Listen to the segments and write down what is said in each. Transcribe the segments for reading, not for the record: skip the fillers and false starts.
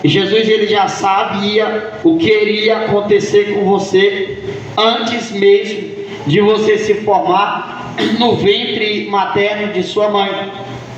Jesus ele já sabia o que iria acontecer com você antes mesmo de você se formar no ventre materno de sua mãe.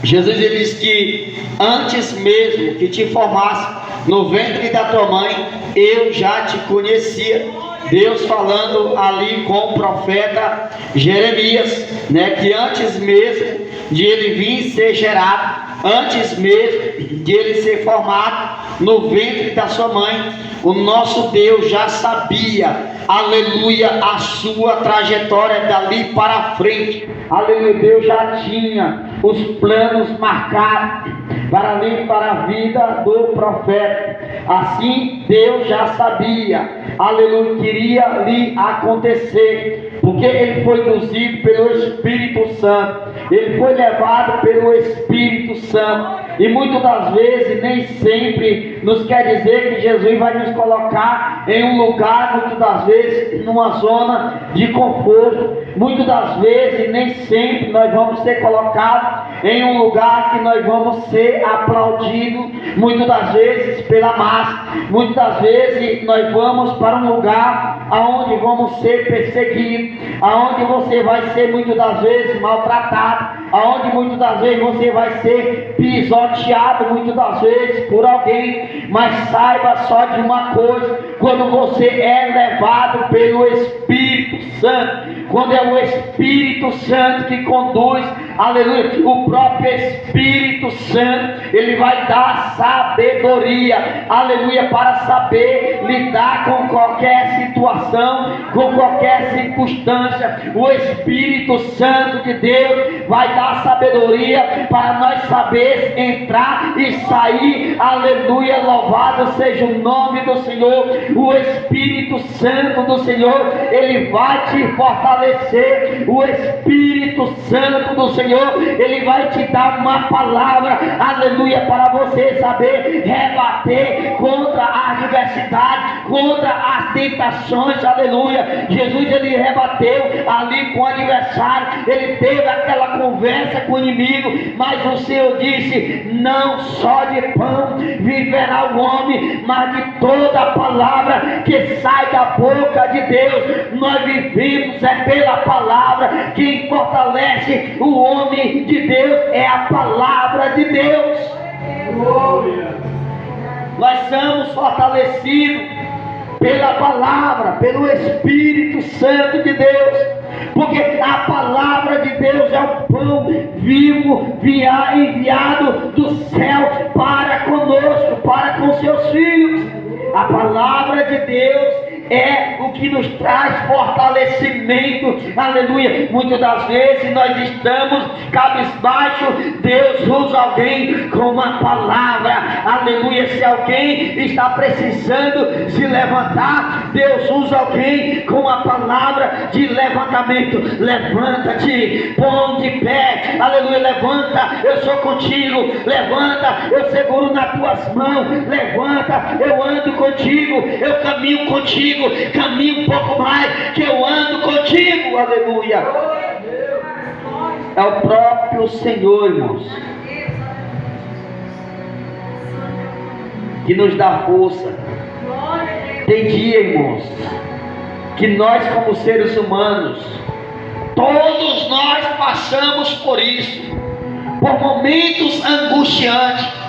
Jesus ele diz que antes mesmo que te formasse no ventre da tua mãe, eu já te conhecia. Deus falando ali com o profeta Jeremias, né, que antes mesmo de ele vir ser gerado, antes mesmo de ele ser formado no ventre da sua mãe, o nosso Deus já sabia, aleluia, a sua trajetória dali para frente. Aleluia, Deus já tinha os planos marcados para ali, para a vida do profeta. Assim Deus já sabia, aleluia, que iria ali acontecer, porque ele foi induzido pelo Espírito Santo, ele foi levado pelo Espírito Santo. E muitas das vezes, nem sempre nos quer dizer que Jesus vai nos colocar em um lugar, muitas das vezes numa zona de conforto. Muitas das vezes, nem sempre nós vamos ser colocados em um lugar que nós vamos ser aplaudidos, muitas das vezes pela massa. Muitas das vezes nós vamos para um lugar aonde vamos ser perseguidos, aonde você vai ser muitas das vezes maltratado, aonde muitas das vezes você vai ser pisoteado muitas das vezes por alguém. Mas saiba só de uma coisa: quando você é levado pelo Espírito Santo, quando é o Espírito Santo que conduz, aleluia, o próprio Espírito Santo, ele vai dar sabedoria, aleluia, para saber lidar com qualquer situação, com qualquer circunstância. O Espírito Santo de Deus vai dar sabedoria para nós saber entrar e sair, aleluia, louvado seja o nome do Senhor. O Espírito Santo do Senhor, ele vai te fortalecer. O Espírito Santo do Senhor, ele vai te dar uma palavra, aleluia, para você saber rebater contra a adversidade, contra as tentações, aleluia. Jesus, ele rebateu ali com o adversário, ele teve aquela conversa com o inimigo, mas o Senhor disse: não só de pão viverá o homem, mas de toda a palavra que sai da boca de Deus. Nós vivemos pela palavra. Quem fortalece o homem de Deus é a palavra de Deus. Nós somos fortalecidos pela palavra, pelo Espírito Santo de Deus, porque a palavra de Deus é o pão vivo enviado do céu para conosco, para com seus filhos. A palavra de Deus é o que nos traz fortalecimento, aleluia. Muitas das vezes nós estamos cabisbaixo, Deus usa alguém com uma palavra, aleluia. Se alguém está precisando se levantar, Deus usa alguém com uma palavra de levantamento. Levanta-te, põe de pé, aleluia, levanta, eu sou contigo, levanta, eu seguro nas tuas mãos, levanta, eu ando contigo, eu caminho contigo, caminho um pouco mais, que eu ando contigo, aleluia. É o próprio Senhor, irmãos, que nos dá força. Tem dia, irmãos, que nós como seres humanos, todos nós passamos por isso, por momentos angustiantes.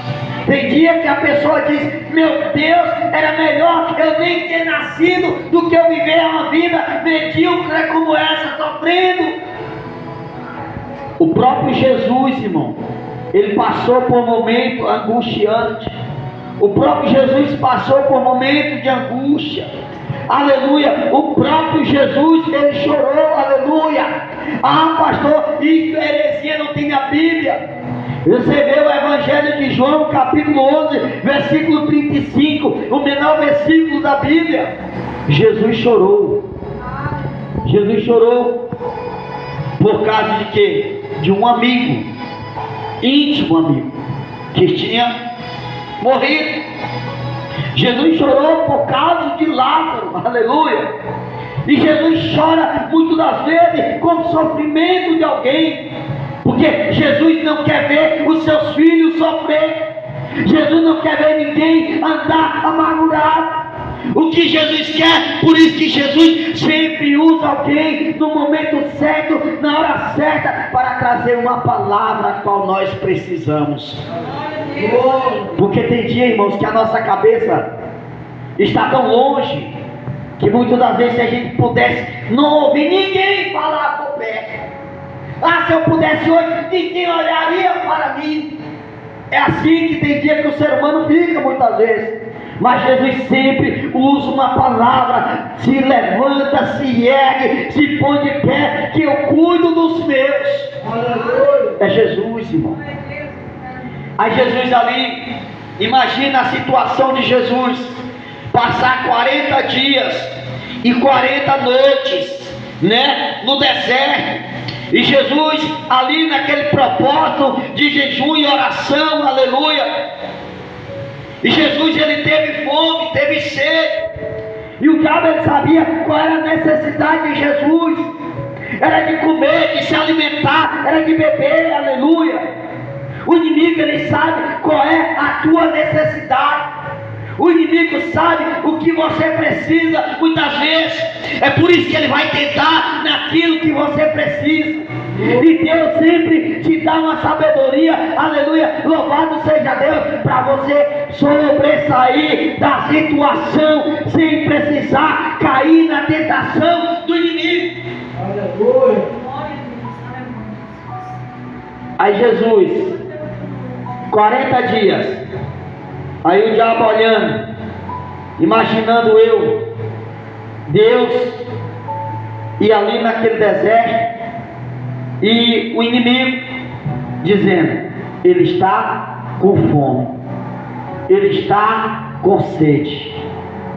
Tem dia que a pessoa diz: meu Deus, era melhor eu nem ter nascido do que eu viver uma vida medíocre como essa, sofrendo. O próprio Jesus, irmão, ele passou por um momento angustiante. O próprio Jesus passou por momentos de angústia, aleluia. O próprio Jesus, ele chorou, aleluia. Ah, pastor, isso é heresia, não tem na Bíblia. Você vê o Evangelho de João, capítulo 11, versículo 35, o menor versículo da Bíblia. Jesus chorou. Jesus chorou por causa de quê? De um amigo, íntimo amigo, que tinha morrido. Jesus chorou por causa de Lázaro, aleluia. E Jesus chora muitas das vezes com o sofrimento de alguém, porque Jesus não quer ver os seus filhos sofrer. Jesus não quer ver ninguém andar amargurado. O que Jesus quer, por isso que Jesus sempre usa alguém no momento certo, na hora certa, para trazer uma palavra a qual nós precisamos. Porque tem dia, irmãos, que a nossa cabeça está tão longe, que muitas das vezes, se a gente pudesse não ouvir ninguém falar por perto, se eu pudesse hoje, ninguém olharia para mim. É assim que tem dia que o ser humano fica muitas vezes. Mas Jesus sempre usa uma palavra, se levanta, se ergue, se põe de pé, que eu cuido dos meus. É Jesus, irmão. Aí Jesus ali, imagina a situação de Jesus, passar 40 dias e 40 noites, no deserto. E Jesus ali naquele propósito de jejum e oração, aleluia. E Jesus, ele teve fome, teve sede. E o diabo, ele sabia qual era a necessidade de Jesus. Era de comer, de se alimentar, era de beber, aleluia. O inimigo, ele sabe qual é a tua necessidade. O inimigo sabe o que você precisa, muitas vezes. É por isso que ele vai tentar naquilo que você precisa. E Deus sempre te dá uma sabedoria, aleluia, louvado seja Deus, para você sobressair da situação, sem precisar cair na tentação do inimigo. Aleluia. Aí Jesus, 40 dias, aí o diabo olhando, imaginando Deus, e ali naquele deserto, e o inimigo dizendo, ele está com fome, ele está com sede,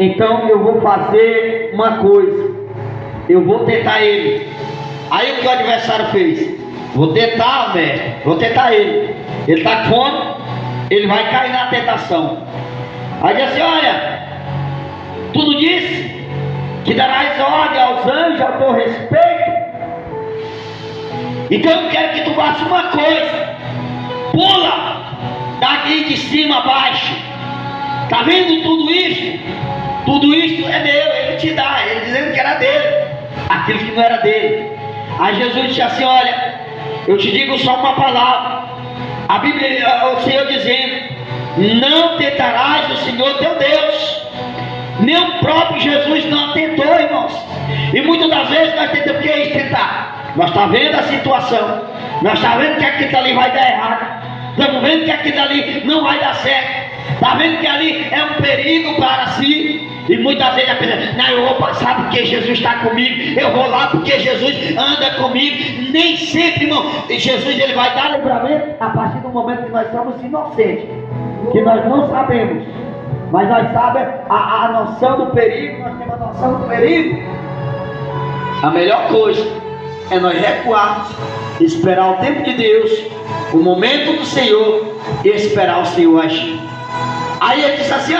então eu vou fazer uma coisa, eu vou tentar ele. Aí o que o adversário fez? Vou tentar, mestre, vou tentar ele está com fome, ele vai cair na tentação. Aí diz assim, olha, tu não disse que darás ordem aos anjos ao teu respeito? Então eu quero que tu faça uma coisa, pula daqui de cima a baixo. Tá vendo tudo isso? Tudo isso é meu, ele te dá, ele dizendo que era dele, aquilo que não era dele. Aí Jesus disse assim, olha, eu te digo só uma palavra, a Bíblia, o Senhor dizendo, não tentarás o Senhor teu Deus. Nem o próprio Jesus não tentou, irmãos. E muitas das vezes nós tentamos, o que é isso, tentar? Nós estamos vendo a situação, nós estamos vendo que aquilo ali vai dar errado, estamos vendo que aquilo ali não vai dar certo, está vendo que ali é um perigo para si. E muitas vezes a pessoa, não, eu vou passar porque Jesus está comigo, eu vou lá porque Jesus anda comigo. Nem sempre, irmão, Jesus ele vai dar livramento a partir do momento que nós somos inocentes, que nós não sabemos, mas nós sabemos a noção do perigo, nós temos a noção do perigo. A melhor coisa é nós recuarmos, esperar o tempo de Deus, o momento do Senhor, e esperar o Senhor agir. Aí ele disse assim,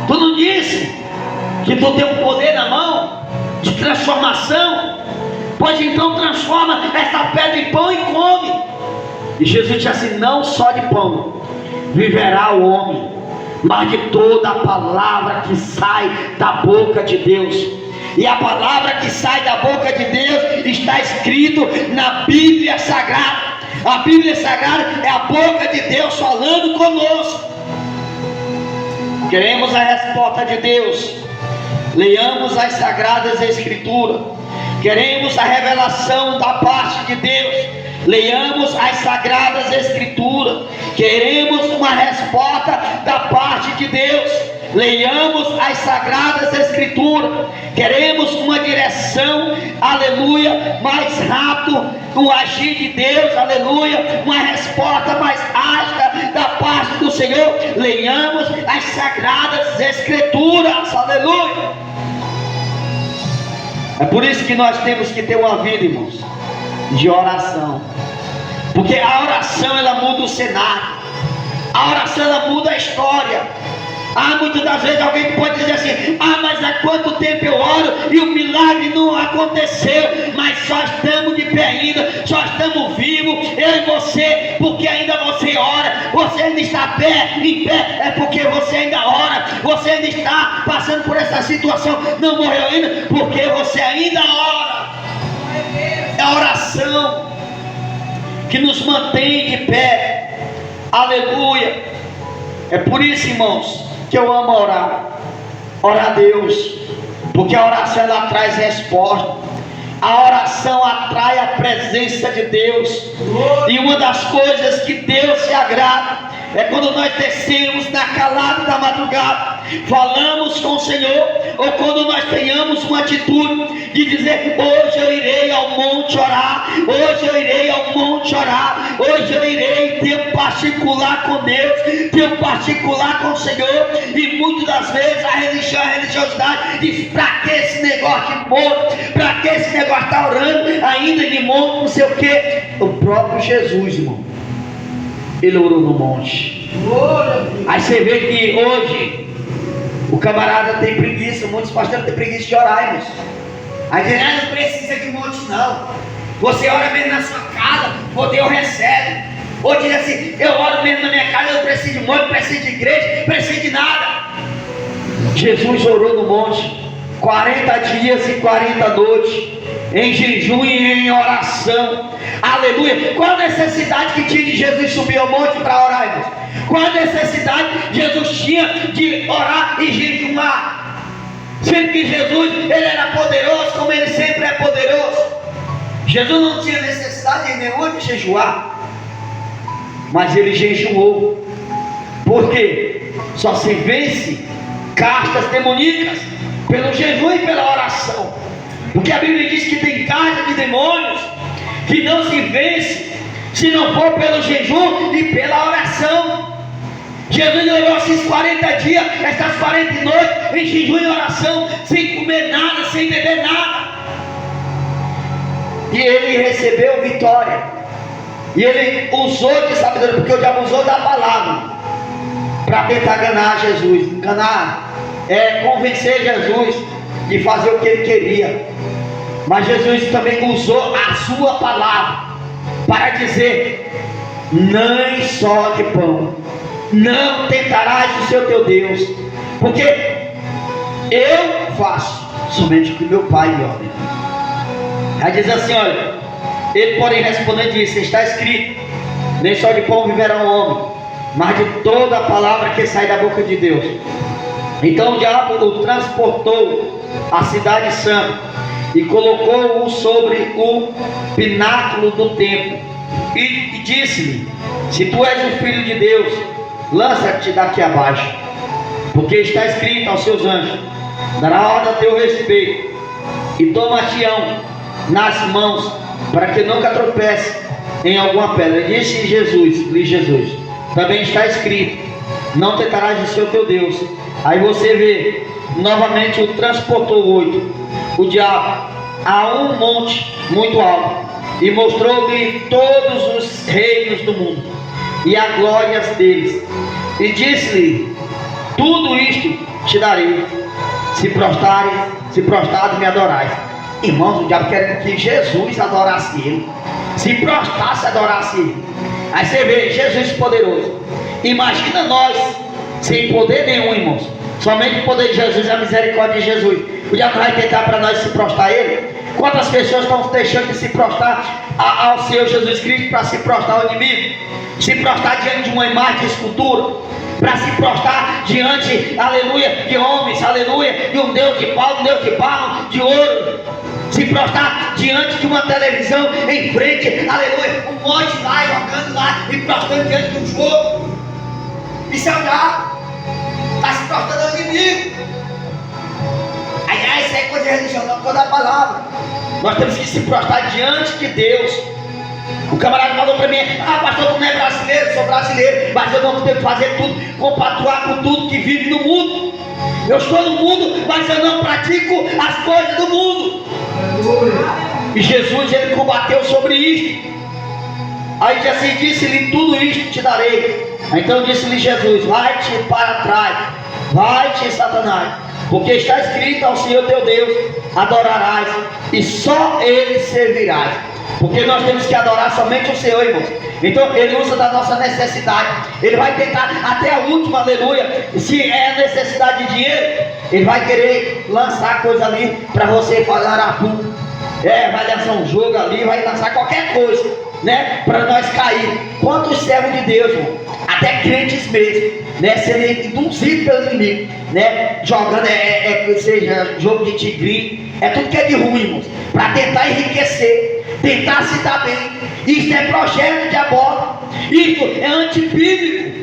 tu não disse que tu tem um poder na mão de transformação? Pois então transforma essa pedra em pão e come. E Jesus disse assim, não só de pão viverá o homem, mas de toda a palavra que sai da boca de Deus. E a palavra que sai da boca de Deus está escrito na Bíblia Sagrada. A Bíblia Sagrada é a boca de Deus falando conosco. Queremos a resposta de Deus, leiamos as Sagradas Escrituras. Queremos a revelação da parte de Deus, leiamos as Sagradas Escrituras. Queremos uma resposta da parte de Deus, leiamos as Sagradas Escrituras. Queremos uma direção, aleluia, mais rápido, um agir de Deus, aleluia, uma resposta mais ágil da parte do Senhor. Leiamos as Sagradas Escrituras, aleluia. É por isso que nós temos que ter uma vida, irmãos, de oração, porque a oração ela muda o cenário, a oração ela muda a história. Muitas das vezes alguém pode dizer assim, mas há quanto tempo eu oro e o milagre não aconteceu, mas só estamos de pé ainda, só estamos vivos, eu e você, porque ainda você ora, você ainda está em pé, é porque você ainda está passando por essa situação, não morreu ainda, porque você ainda ora. É a oração que nos mantém de pé. Aleluia. É por isso, irmãos, que eu amo orar. Orar a Deus, porque a oração ela traz resposta. A oração atrai a presença de Deus. E uma das coisas que Deus se agrada é quando nós descemos na calada da madrugada, falamos com o Senhor, ou quando nós tenhamos uma atitude de dizer: hoje eu irei ao monte orar, hoje eu irei ao monte orar, hoje eu irei tempo particular com Deus, tempo particular com o Senhor. E muitas das vezes a religiosidade diz: para que esse negócio de monte, para que esse negócio está orando ainda de monte, não sei o que. O próprio Jesus, irmão, ele orou no monte. Aí você vê que hoje o camarada tem preguiça, muitos pastores têm preguiça de orar, irmãos. Aí diz: não precisa de monte não, você ora mesmo na sua casa, o Deus recebe. Ou diz assim: eu oro mesmo na minha casa, eu não preciso de monte, não preciso de igreja, não preciso de nada. Jesus orou no monte 40 dias e 40 noites, em jejum e em oração. Aleluia. Qual a necessidade que tinha de Jesus subir ao monte para orar, irmãos? Qual a necessidade Jesus tinha de orar e jejuar? Sendo que Jesus, ele era poderoso, como ele sempre é poderoso. Jesus não tinha necessidade nenhuma de jejuar, mas ele jejuou. Por quê? Só se vence castas demoníacas pelo jejum e pela oração. Porque a Bíblia diz que tem castas de demônios que não se vence se não for pelo jejum e pela oração. Jesus orou esses 40 dias, essas 40 noites, em jejum e oração, sem comer nada, sem beber nada. E ele recebeu vitória. E ele usou de sabedoria, porque o diabo usou da palavra para tentar enganar Jesus. Enganar é convencer Jesus de fazer o que ele queria. Mas Jesus também usou a sua palavra para dizer: nem só de pão não tentarás o seu teu Deus, porque eu faço somente o que meu Pai me ordena. Aí diz assim, olha, ele porém respondendo disse: está escrito, nem só de pão viverá o homem, mas de toda a palavra que sai da boca de Deus. Então o diabo o transportou à cidade santa e colocou-o sobre o pináculo do templo e disse-lhe: se tu és o filho de Deus, lança-te daqui abaixo, porque está escrito aos seus anjos: dará ordem a teu respeito, e toma-te-ão nas mãos, para que nunca tropece em alguma pedra. Disse Jesus, também está escrito: não tentarás o seu teu Deus. Aí você vê, novamente o transportou o diabo a um monte muito alto, e mostrou-lhe todos os reinos do mundo e as glórias deles, e disse-lhe: tudo isto te darei, se prostrado me adorais. Irmãos, o diabo queria que Jesus adorasse ele, se prostrasse, adorasse ele. Aí você vê Jesus poderoso. Imagina nós sem poder nenhum, irmãos, somente o poder de Jesus e a misericórdia de Jesus. O diabo vai tentar para nós se prostrar a ele. Quantas pessoas estão deixando de se prostrar ao Senhor Jesus Cristo para se prostrar ao inimigo, se prostrar diante de uma imagem de escultura, para se prostrar diante, aleluia, de homens, aleluia, de um Deus de pau, um Deus de barro, de ouro, se prostrar diante de uma televisão em frente, aleluia, um monte lá, jogando lá e prostrando diante do fogo. Isso é o diabo, está se prostrando ao inimigo. Isso é coisa de religião, não, coisa da palavra. Nós temos que se prostrar diante de Deus. O camarada falou para mim: pastor, tu não é brasileiro? Sou brasileiro, mas eu não tenho que fazer tudo, compactuar com tudo que vive no mundo. Eu estou no mundo, mas eu não pratico as coisas do mundo. E Jesus, ele combateu sobre isso. Aí assim disse-lhe: tudo isto te darei. Então disse-lhe Jesus: vai-te para trás, vai-te, Satanás, porque está escrito: ao Senhor teu Deus adorarás, e só Ele servirás. Porque nós temos que adorar somente o Senhor, irmãos. Então ele usa da nossa necessidade. Ele vai tentar até a última, aleluia. Se é necessidade de dinheiro, ele vai querer lançar coisa ali para você falar arapu. Vai lançar um jogo ali, vai lançar qualquer coisa, né? Para nós cair. Quantos servos de Deus, irmão? Até crentes mesmo, né? Serem induzidos pelo inimigo, né? Jogando, seja jogo de tigrinho, tudo que é de ruim, irmãos, para tentar enriquecer, tentar se dar bem. Isso é projeto diabólico, isso é antibíblico.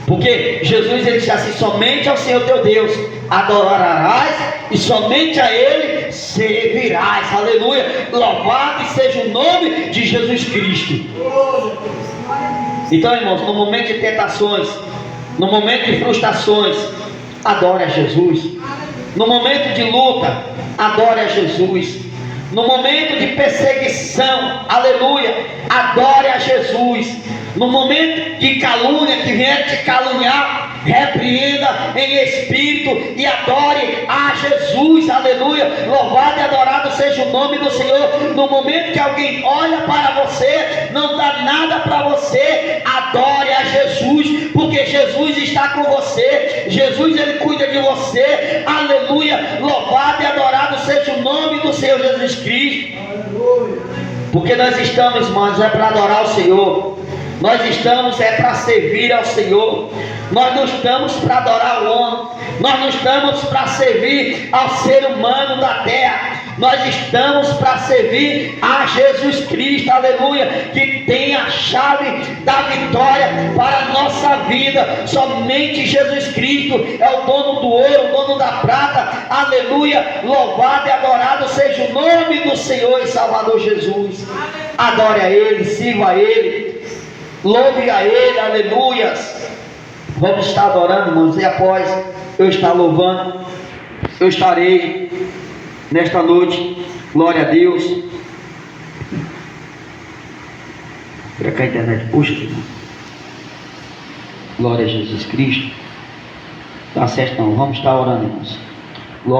Porque Jesus ele disse assim: somente ao Senhor teu Deus adorarás e somente a Ele servirás. Aleluia, louvado seja o nome de Jesus Cristo. Então, irmãos, no momento de tentações, no momento de frustrações, adore a Jesus. No momento de luta, adore a Jesus. No momento de perseguição, aleluia, adore a Jesus. No momento de calúnia, que vier te caluniar, repreenda em espírito e adore a Jesus, aleluia. Louvado e adorado seja o nome do Senhor. No momento que alguém olha para você, não dá nada para você, adore a Jesus, porque Jesus está com você. Jesus ele cuida de você, aleluia. Louvado e adorado seja o nome do Senhor Jesus Cristo. Porque nós estamos, irmãos, para adorar o Senhor. Nós estamos para servir ao Senhor. Nós não estamos para adorar o homem. Nós não estamos para servir ao ser humano da terra. Nós estamos para servir a Jesus Cristo, aleluia, que tem a chave da vitória para a nossa vida. Somente Jesus Cristo é o dono do ouro, o dono da prata, aleluia. Louvado e adorado seja o nome do Senhor e Salvador Jesus. Adore a Ele, sirva a Ele, louve a Ele, aleluias. Vamos estar adorando, irmãos, e após eu estar louvando, eu estarei nesta noite, glória a Deus. Para cá a internet, puxa, irmão. Glória a Jesus Cristo. Tá certo, não, vamos estar orando, irmãos.